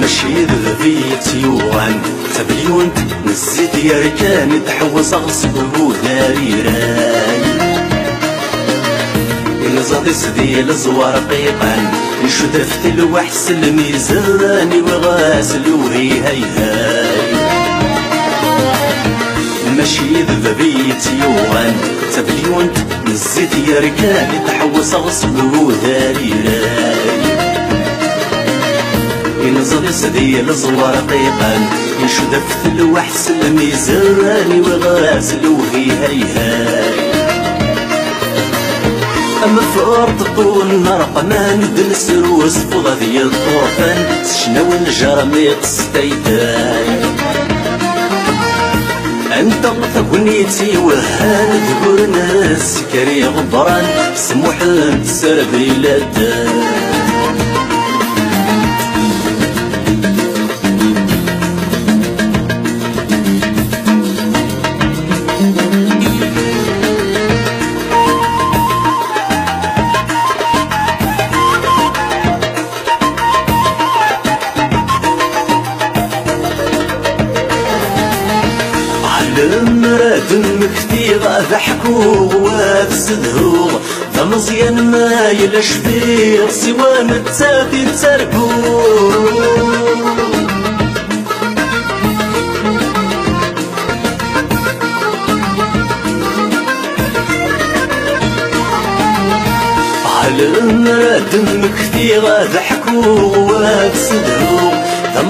ماشي ذبيت يوان تبليونت نزيد يا ركان تحوس غصب وداري راي الزاد سدي الزوار قيقان نشدفت الوحس الميزاني وغاسل وهي هاي هاي ماشي ذبيت يوان تبليونت نزيد يا ركان تحوس غصب وداري راي ينزل سدي الزوار قيقان ينشدفت الوحس الميزاني وغاسل وهي هاي هاي أما فرط طول نار قمان دنسر وسط ذي الطوفان شنو الجرمي قصتيتاي أنت تغنيتي وهان ذكر ناس كري غبران سموح تسربي لداي المراد مكتي ضحكو وافسدهو ذا مزيان ما يلاش فيه سوا متسافي تسرقو على المراد مكتي ضحكو وافسدهو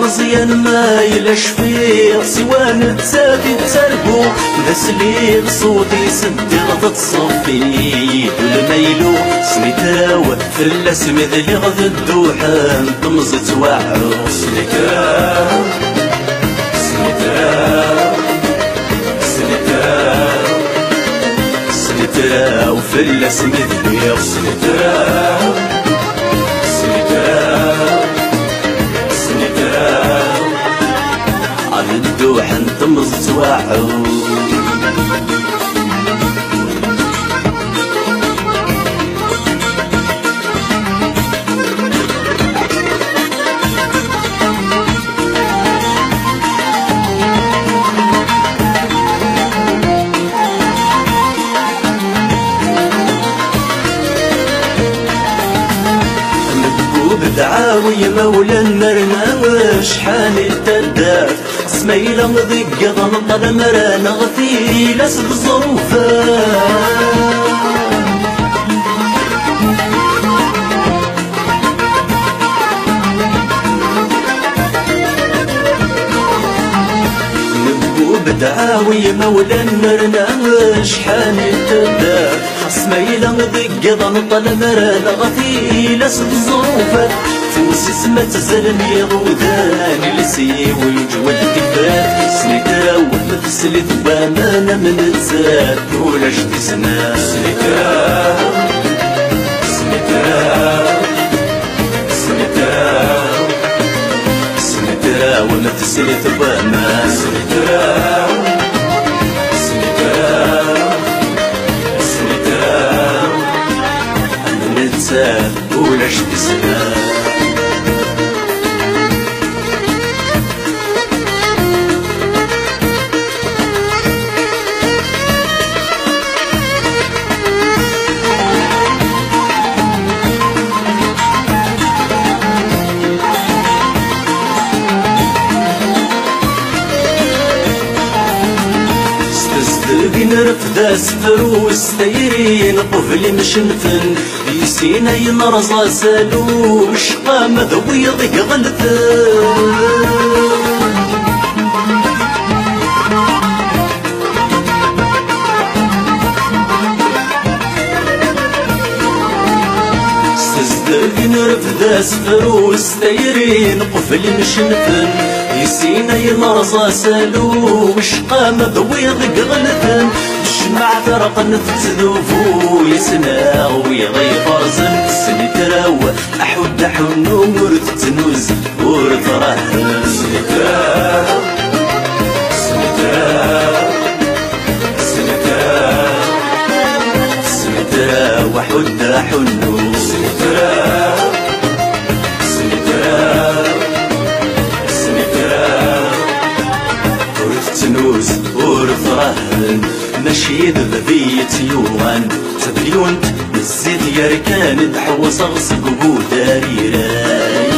مزيان ما يلاش فيه سوا نتسافي تسرقو ناس اللي بصوتي سدي غض تصفي والميلو سميتاو فلا سميد اللي غض الدوحان طمز توعو سميتاو سميتاو سميتاو سميتاو فلا سميد اللي غض سميتاو الدوح انتم تواعو دعاوي مولا مرنا وشحال التداف سميلة مضيقة ضمط المرانا غثيلة سد الظروفة نبقو بدعاوي مولا مرنا وشحال التداف سميلة مضيقة ضمط المرانا غثيلة سد الظروفة فوسي سما تزلني غوداني لسي ويجود كبرات سنيتاو مفسلي ثوانا من الزاد ولا جدي سنا سنيتاو سنيتاو سنيتاو سنيتاو مفسلي ثوانا سنيتاو سنيتاو سنيتاو من الزاد ولا جدي سنا نرفد سفر وستيرين طفلي مشنفن يسينا ينرزا سالو شقا مذوي ضيق غلثن نرفد سفر وستيرين طفلي مشنفن يسينا ينرزا سالو شقا مذوي ضيق غلثن مع فرق نفتذوفو يسنا ويغي فرزن وحد حنو سنترا سنترا سنترا ورث ورث رهن ماشي ذبيت يوان تبليون الزيت يركان تحوص غصب وداريراي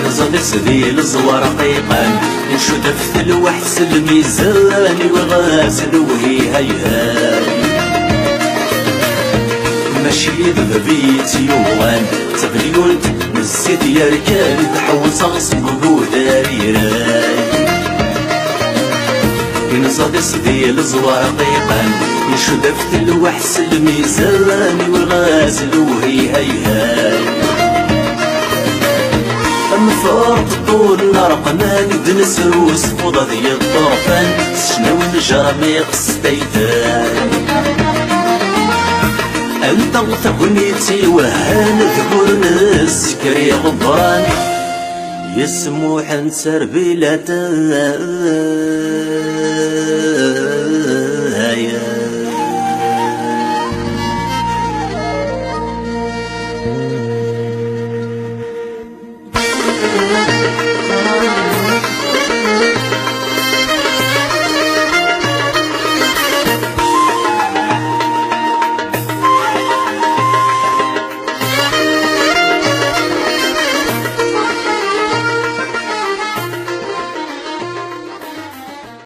نزل سدي الزوار قيقان نشد في الوحس الميزان وغاسل وهي هيهاي ماشي ذبيت يوان تبليون الزيت يركان تحوص غصب وداريراي نصاد سدي الزوار قيقان يشدفت الوحس الميزان والغازل وهي هيهاي أما فرق طول نرقمان دنسروس فوضى ذي الطرفان شنو نجرمي قصتيتان أنت غثبنيتي وهان ذكور ناس كري غبران يسموح نسر بلا